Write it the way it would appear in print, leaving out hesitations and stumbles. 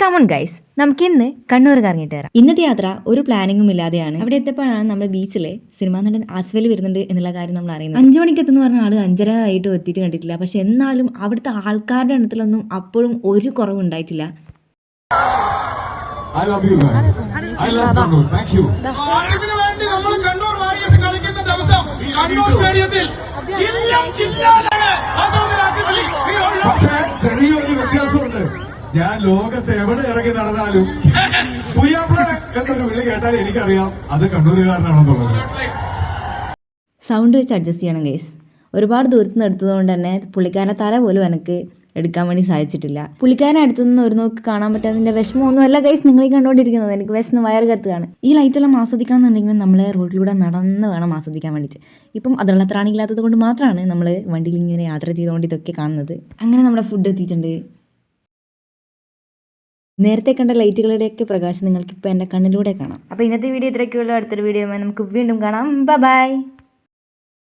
Come on guys, നമുക്ക് ഇന്ന് കണ്ണൂർ കറങ്ങിയിട്ട് വരാം. ഇന്നത്തെ യാത്ര ഒരു പ്ലാനിങ്ങും ഇല്ലാതെയാണ്. അവിടെ എത്തിയപ്പോഴാണ് നമ്മുടെ ബീച്ചിലെ സിനിമാ നടൻ ആസ്വൽ വരുന്നുണ്ട് എന്നുള്ള കാര്യം നമ്മൾ അറിയുന്നത്. 5 മണിക്ക് എത്തുന്ന പറഞ്ഞ ആള് 5:30 ആയിട്ട് എത്തിയിട്ട് കണ്ടിട്ടില്ല. പക്ഷെ എന്നാലും അവിടുത്തെ ആൾക്കാരുടെ എണ്ണത്തിലൊന്നും അപ്പോഴും ഒരു കുറവുണ്ടായിട്ടില്ല. I love you guys. I love Kannur. Thank you. ആസിഫിന് വേണ്ടി നമ്മൾ കണ്ണൂർ വാരിയേഴ്സ് കളിക്കുന്ന ദിവസം കണ്ണൂർ സ്റ്റേഡിയത്തിൽ പക്ഷേ ചെറിയൊരു വ്യത്യാസമുണ്ട്. ഞാൻ ലോകത്ത് എവിടെ ഇറങ്ങി നടന്നാലും പുയ്യാപ്ല എന്നൊരു വിളി കേട്ടാൽ എനിക്കറിയാം അത് കണ്ണൂരുകാരനാണെന്നുള്ളത്. സൗണ്ട് വെച്ച് അഡ്ജസ്റ്റ് ചെയ്യണം ഗൈസ്. ഒരുപാട് ദൂരത്ത് നിന്ന് എടുത്തതുകൊണ്ട് തന്നെ പുള്ളിക്കാരനെ തല പോലും എനിക്ക് എടുക്കാൻ വേണ്ടി സാധിച്ചിട്ടില്ല. പുള്ളിക്കാരൻ അടുത്ത് നിന്ന് ഒരു നോക്ക് കാണാൻ പറ്റാത്തതിൻ്റെ വിഷമമൊന്നുമല്ല ഗൈസ് നിങ്ങൾ ഈ കണ്ടുകൊണ്ടിരിക്കുന്നത്. എനിക്ക് വിശന്ന് വയറ് കത്തുകയാണ്. ഈ ലൈറ്റെല്ലാം ആസ്വദിക്കണം എന്നുണ്ടെങ്കിൽ നമ്മൾ റോഡിലൂടെ നടന്ന് വേണം ആസ്വദിക്കാൻ വേണ്ടിയിട്ട്. ഇപ്പം അതിനുള്ള ത്രാണിയില്ലാത്തത് കൊണ്ട് മാത്രമാണ് നമ്മൾ വണ്ടിയിൽ ഇങ്ങനെ യാത്ര ചെയ്തുകൊണ്ട് ഇതൊക്കെ കാണുന്നത്. അങ്ങനെ നമ്മുടെ ഫുഡ് എത്തിയിട്ടുണ്ട്. നേരത്തെ കണ്ട ലൈറ്റുകളുടെയൊക്കെ പ്രകാശം നിങ്ങൾക്കിപ്പോൾ എൻ്റെ കണ്ണിലൂടെ കാണാം. അപ്പോൾ ഇന്നത്തെ വീഡിയോ ഇത്രയൊക്കെയുള്ളൂ. അടുത്തൊരു വീഡിയോ നമുക്ക് വീണ്ടും കാണാം. ബൈ.